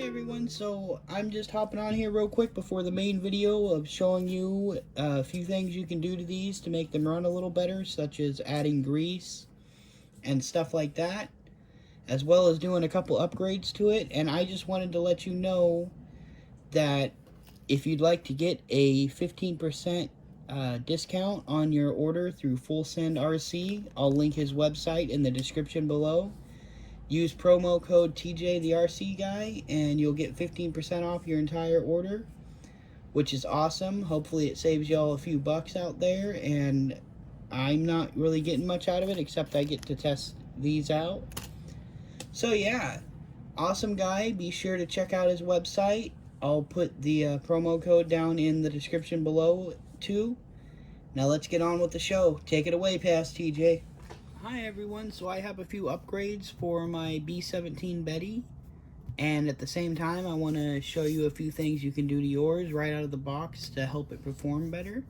everyone, so I'm just hopping on here real quick before the main video of showing you a few things you can do to these to make them run a little better, such as adding grease and stuff like that, as well as doing a couple upgrades to it. And I just wanted to let you know that if you'd like to get a 15% discount on your order through Full Send RC, I'll link his website in the description below. Use promo code TJ the RC guy and you'll get 15% off your entire order, which is awesome. Hopefully it saves y'all a few bucks out there, and I'm not really getting much out of it except I get to test these out. So yeah, awesome guy. Be sure to check out his website. I'll put the promo code down in the description below too. Now let's get on with the show. Take it away, Past TJ. Hi everyone, so I have a few upgrades for my B17 Betty, and at the same time I want to show you a few things you can do to yours right out of the box to help it perform better.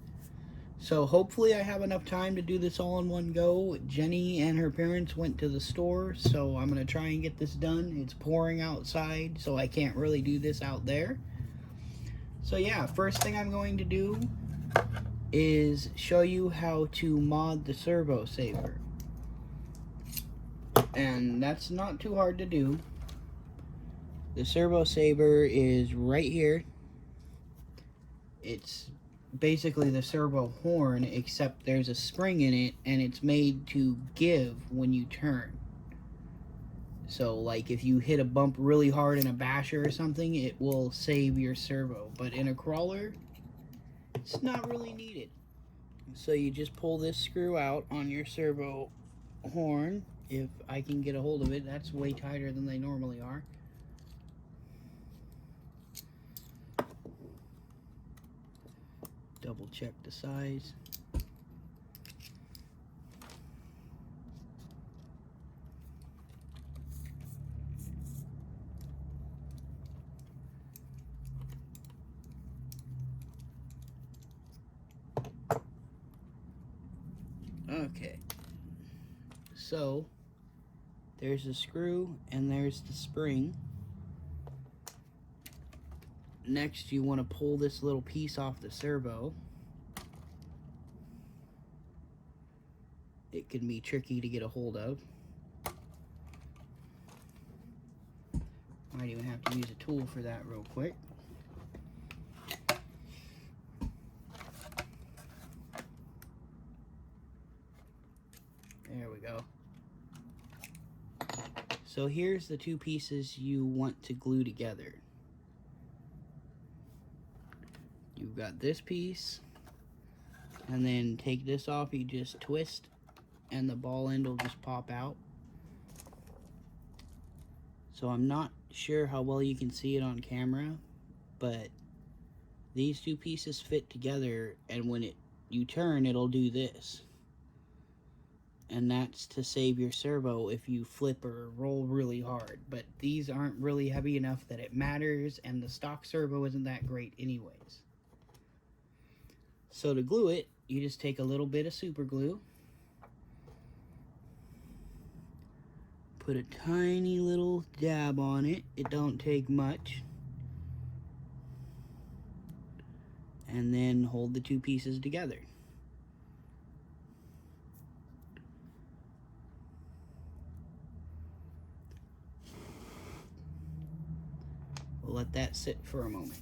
So hopefully I have enough time to do this all in one go. Jenny and her parents went to the store, so I'm going to try and get this done. It's pouring outside, so I can't really do this out there. So yeah, first thing I'm going to do is show you how to mod the servo saver. And that's not too hard to do. The servo saver is right here. It's basically the servo horn, except there's a spring in it and it's made to give when you turn. So like if you hit a bump really hard in a basher or something, it will save your servo. But in a crawler, it's not really needed. So you just pull this screw out on your servo horn. If I can get a hold of it, that's way tighter than they normally are. Double check the size. Okay. So there's the screw and there's the spring. Next, you want to pull this little piece off the servo. It can be tricky to get a hold of. Might even have to use a tool for that real quick. There we go. So here's the two pieces you want to glue together. You've got this piece, and then take this off, you just twist, and the ball end will just pop out. So I'm not sure how well you can see it on camera, but these two pieces fit together, and when you turn, it'll do this. And that's to save your servo if you flip or roll really hard. But these aren't really heavy enough that it matters, and the stock servo isn't that great anyways. So to glue it, you just take a little bit of super glue, put a tiny little dab on it, it don't take much, and then hold the two pieces together. We'll let that sit for a moment.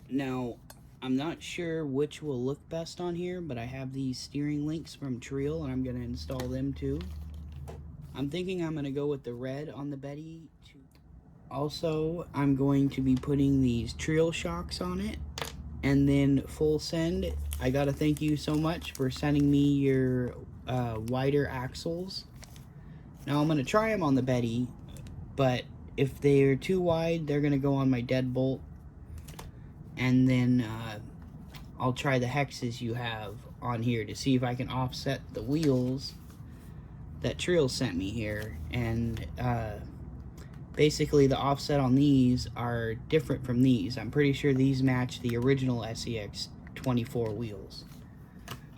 Now, I'm not sure which will look best on here, but I have these steering links from Treal, and I'm going to install them too. I'm thinking I'm going to go with the red on the Betty. Also, I'm going to be putting these Treal shocks on it, and then Full Send. I got to thank you so much for sending me your wider axles. Now, I'm going to try them on the Betty, but if they're too wide, they're going to go on my deadbolt. And then I'll try the hexes you have on here to see if I can offset the wheels that Treal sent me here. And basically the offset on these are different from these. I'm pretty sure these match the original Scx24 wheels.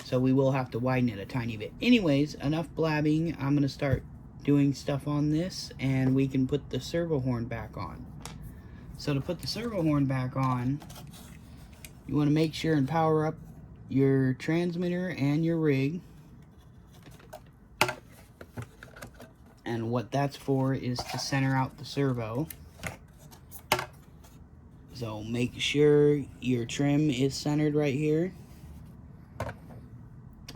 So we will have to widen it a tiny bit. Anyways, enough blabbing. I'm going to start doing stuff on this, and we can put the servo horn back on. So to put the servo horn back on, you want to make sure and power up your transmitter and your rig. And what that's for is to center out the servo. So make sure your trim is centered right here.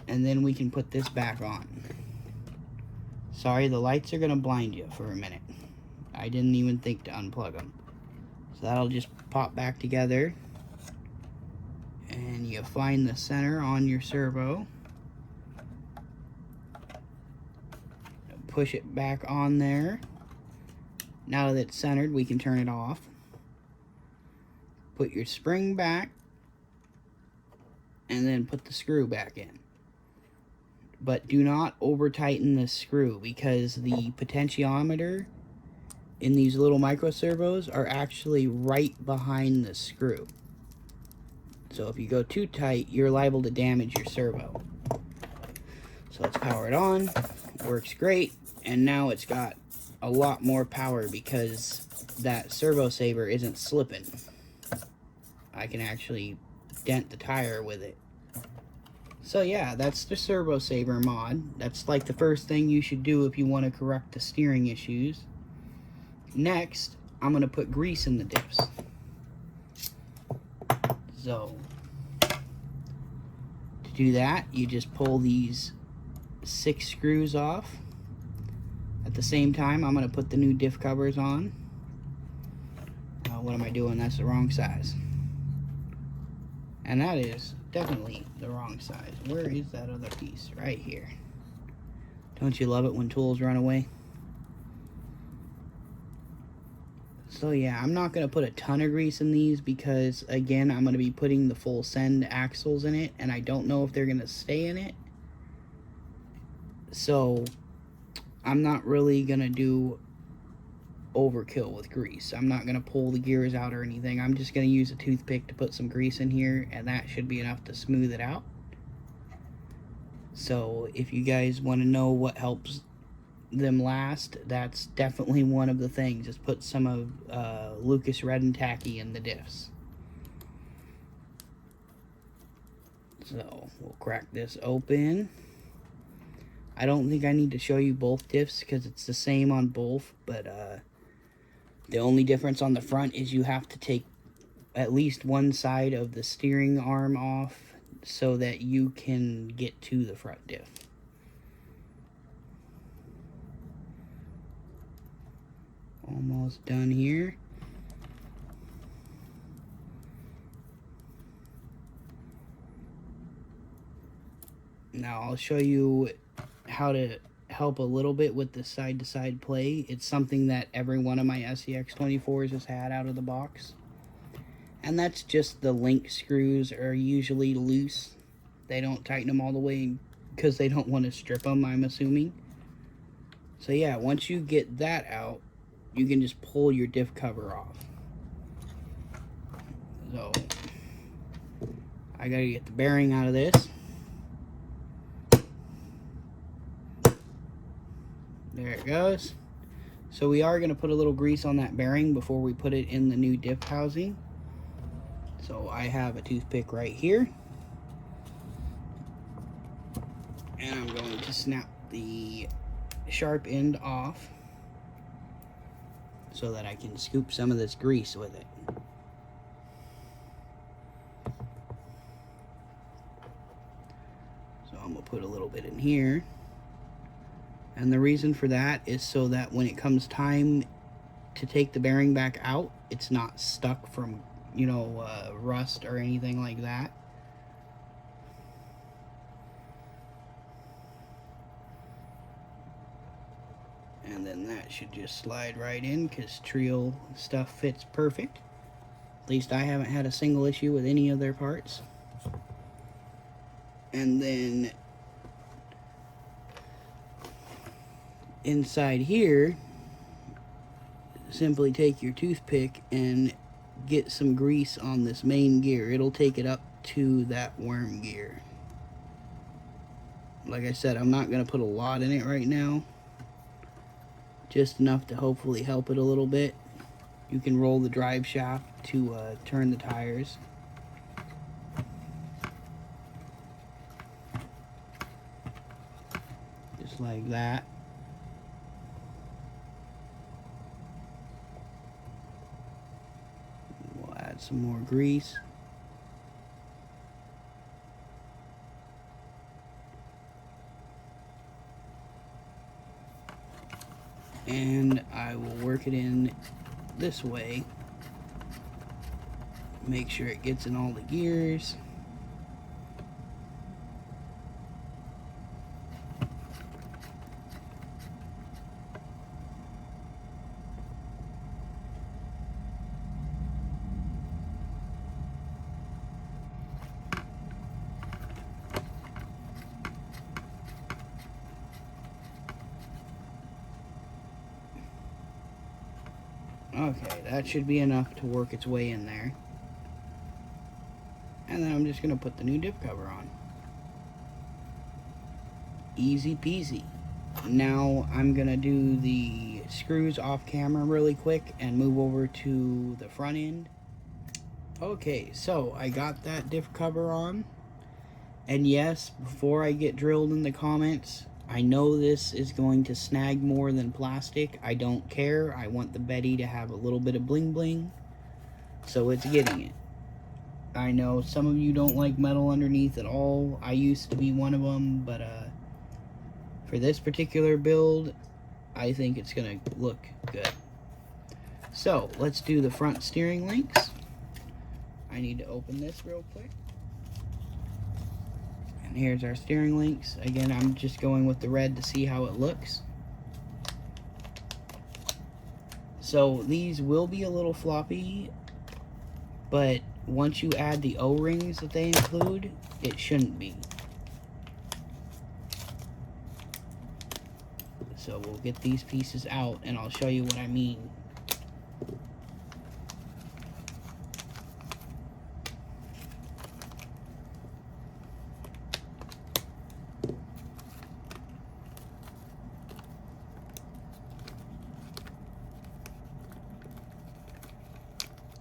And then we can put this back on. Sorry, the lights are going to blind you for a minute. I didn't even think to unplug them. So that'll just pop back together. And you find the center on your servo. Push it back on there. Now that it's centered, we can turn it off. Put your spring back. And then put the screw back in. But do not over tighten the screw, because the potentiometer in these little micro servos are actually right behind the screw. So if you go too tight, you're liable to damage your servo. So let's power it on. Works great. And now it's got a lot more power because that servo saver isn't slipping. I can actually dent the tire with it. So yeah, that's the servo saver mod. That's like the first thing you should do if you want to correct the steering issues. Next, I'm going to put grease in the diffs. So, to do that, you just pull these 6 screws off. At the same time, I'm going to put the new diff covers on. What am I doing? That's the wrong size. And that is definitely the wrong size. Where is that other piece? Right here. Don't you love it when tools run away? So yeah, I'm not going to put a ton of grease in these because, again, I'm going to be putting the full send axles in it, and I don't know if they're going to stay in it. So I'm not really going to do overkill with grease. I'm not going to pull the gears out or anything. I'm just going to use a toothpick to put some grease in here, and that should be enough to smooth it out. So if you guys want to know what helps them last, that's definitely one of the things. Just put some of Lucas Red and Tacky in the diffs. So we'll crack this open. I don't think I need to show you both diffs because it's the same on both, but the only difference on the front is you have to take at least one side of the steering arm off so that you can get to the front diff. Almost done here. Now I'll show you how to help a little bit with the side-to-side play. It's something that every one of my Scx24s has had out of the box. And that's just the link screws are usually loose. They don't tighten them all the way because they don't want to strip them, I'm assuming. So yeah, once you get that out, you can just pull your diff cover off. So I gotta get the bearing out of this. There it goes. So we are going to put a little grease on that bearing before we put it in the new diff housing. So I have a toothpick right here. And I'm going to snap the sharp end off so that I can scoop some of this grease with it. So I'm going to put a little bit in here. And the reason for that is so that when it comes time to take the bearing back out, it's not stuck from, you know, rust or anything like that. And then that should just slide right in because Treal stuff fits perfect. At least I haven't had a single issue with any of their parts. And then inside here, simply take your toothpick and get some grease on this main gear. It'll take it up to that worm gear. Like I said, I'm not going to put a lot in it right now. just enough to hopefully help it a little bit. You can roll the drive shaft to turn the tires. Just like that. We'll add some more grease. And I will work it in this way. Make sure it gets in all the gears. Okay, that should be enough to work its way in there. And then I'm just going to put the new diff cover on. Easy peasy. Now I'm going to do the screws off camera really quick and move over to the front end. Okay, so I got that diff cover on. And yes, before I get drilled in the comments, I know this is going to snag more than plastic. I don't care. I want the Betty to have a little bit of bling bling. So it's getting it. I know some of you don't like metal underneath at all. I used to be one of them, but for this particular build, I think it's going to look good. So let's do the front steering links. I need to open this real quick. And here's our steering links. Again, I'm just going with the red to see how it looks. So these will be a little floppy, but once you add the O-rings that they include, it shouldn't be. So we'll get these pieces out and I'll show you what I mean.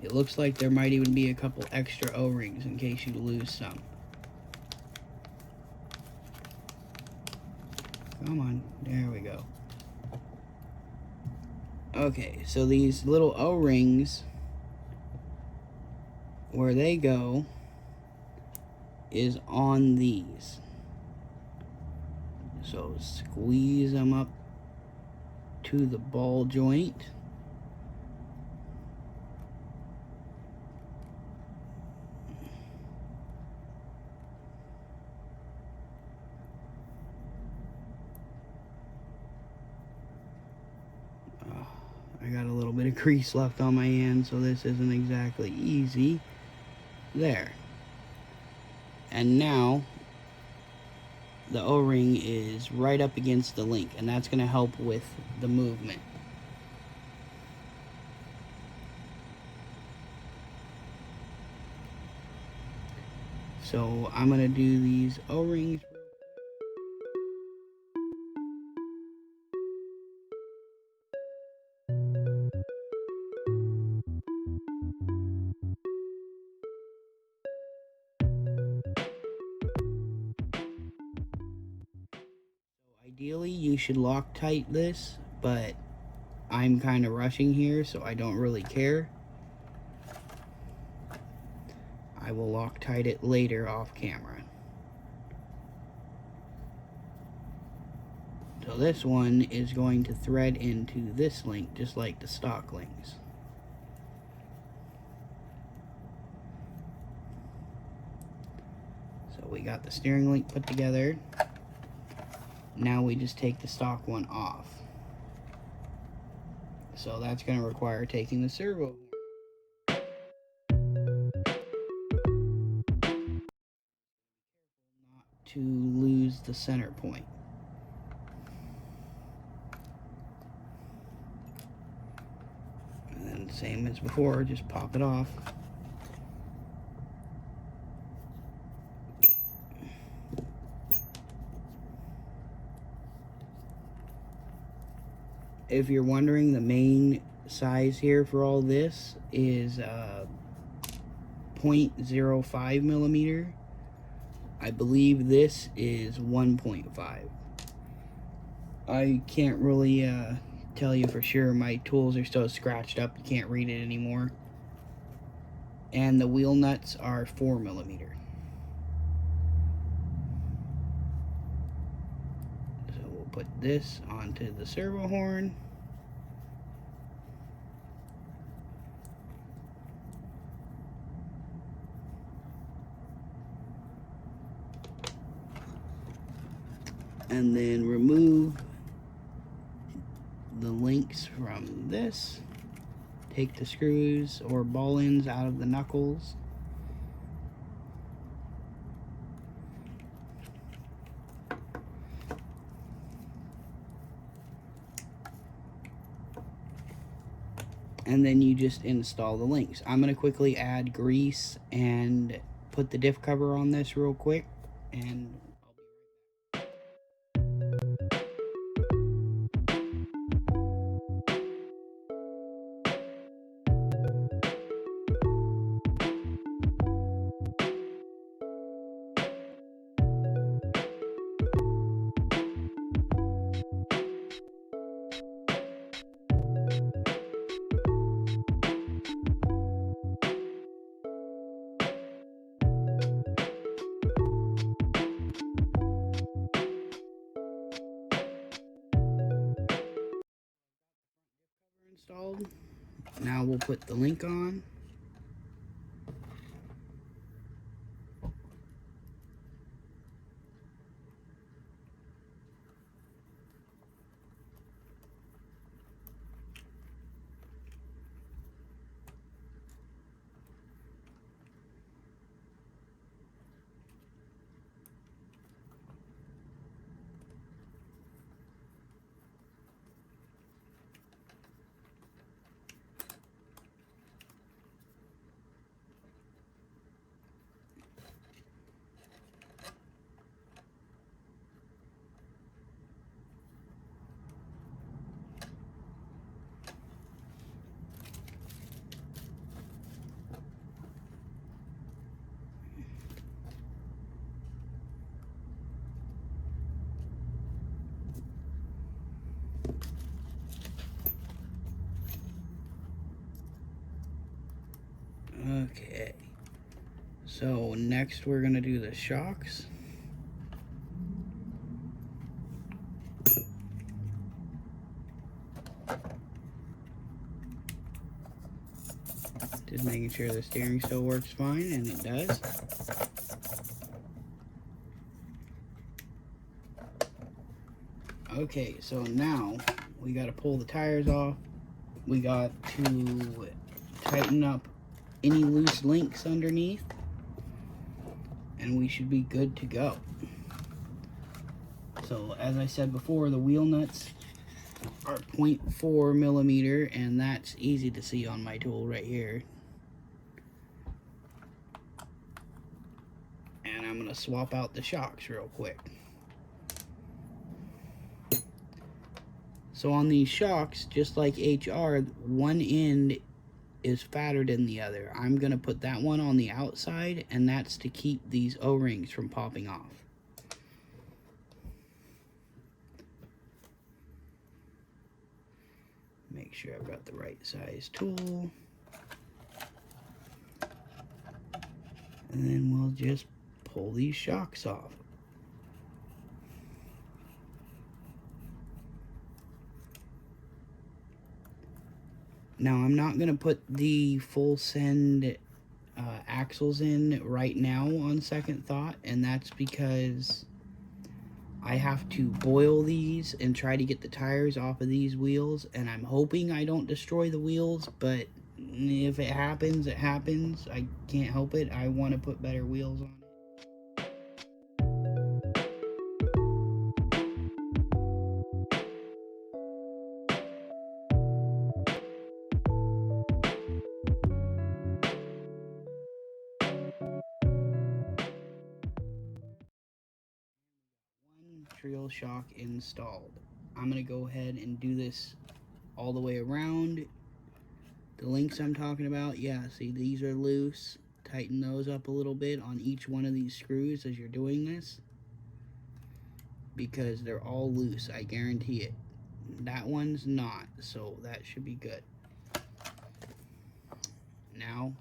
It looks like there might even be a couple extra O-rings in case you lose some. Come on, there we go. Okay, so these little O-rings, where they go is on these. So squeeze them up to the ball joint. I got a little bit of grease left on my hand, so this isn't exactly easy. There. And now the O-ring is right up against the link, and that's going to help with the movement. So I'm going to do these O-rings. Ideally, you should Loctite this, but I'm kind of rushing here, so I don't really care. I will Loctite it later off camera. So this one is going to thread into this link, just like the stock links. So we got the steering link put together. Now we just take the stock one off. So that's going to require taking the servo. Not to lose the center point. And then same as before, just pop it off. if you're wondering, the main size here for all this is 0.05 millimeter. I believe this is 1.5. I can't really tell you for sure. My tools are still scratched up. You can't read it anymore. And the wheel nuts are 4 millimeter. So we'll put this onto the servo horn. And then remove the links from this. Take the screws or ball ends out of the knuckles. And then you just install the links. I'm going to quickly add grease and put the diff cover on this real quick, and installed. Now we'll put the link on. Okay, so next we're going to do the shocks. Just making sure the steering still works fine, and it does. Okay, so now we got to pull the tires off. We got to tighten up any loose links underneath, and we should be good to go. So as I said before, the wheel nuts are 0.4 millimeter, and that's easy to see on my tool right here. And I'm gonna swap out the shocks real quick. So on these shocks, just like HR, one end is fatter than the other. I'm gonna put that one on the outside, and that's to keep these O-rings from popping off. Make sure I've got the right size tool. And then we'll just pull these shocks off. Now I'm not going to put the full send axles in right now on second thought, and that's because I have to boil these and try to get the tires off of these wheels, and I'm hoping I don't destroy the wheels, but if it happens, it happens. I can't help it. I want to put better wheels on it. Treal shock installed. I'm going to go ahead and do this all the way around. The links I'm talking about, yeah, see, these are loose. Tighten those up a little bit on each one of these screws as you're doing this, because they're all loose, I guarantee it. That one's not, so that should be good. Now,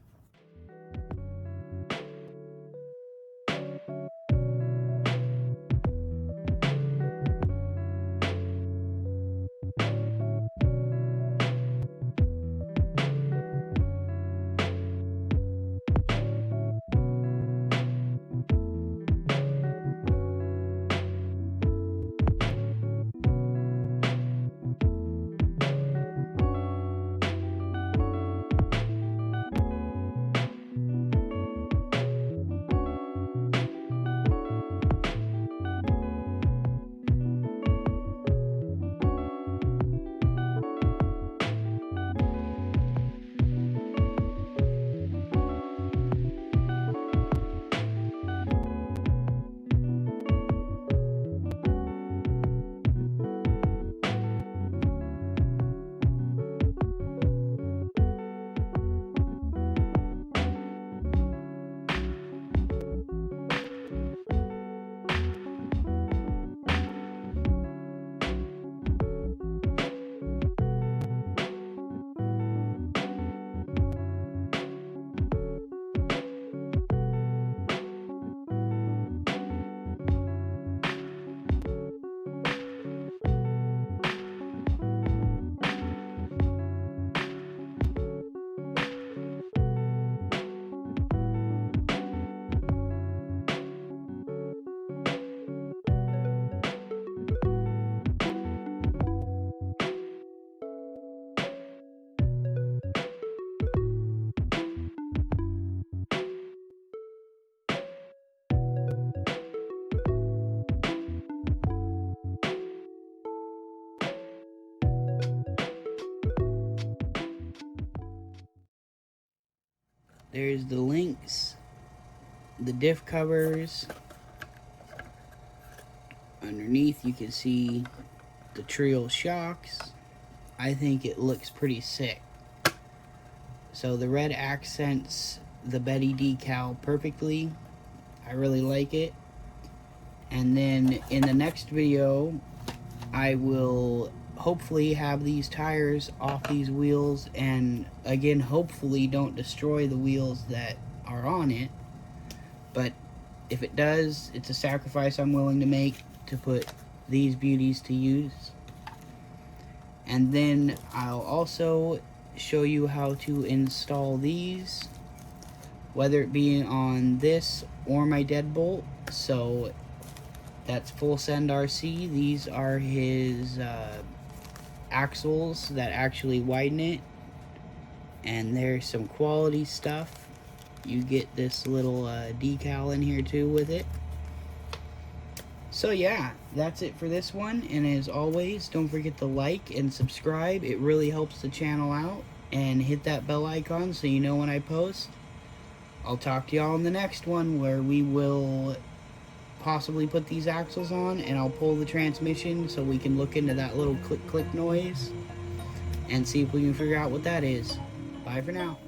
there's the links, the diff covers. Underneath you can see the Treal shocks. I think it looks pretty sick. So the red accents the Betty decal perfectly. I really like it. And then in the next video, I will hopefully have these tires off these wheels, and again, hopefully don't destroy the wheels that are on it. But if it does, it's a sacrifice I'm willing to make to put these beauties to use. And then I'll also show you how to install these, whether it be on this or my deadbolt. So that's Full Send RC. These are his axles that actually widen it, and there's some quality stuff. You get this little decal in here too with it. So yeah, that's it for this one, and as always, don't forget to like and subscribe. It really helps the channel out, and hit that bell icon so you know when I post. I'll talk to y'all in the next one, where we will possibly put these axles on, and I'll pull the transmission so we can look into that little click click noise and see if we can figure out what that is. Bye for now.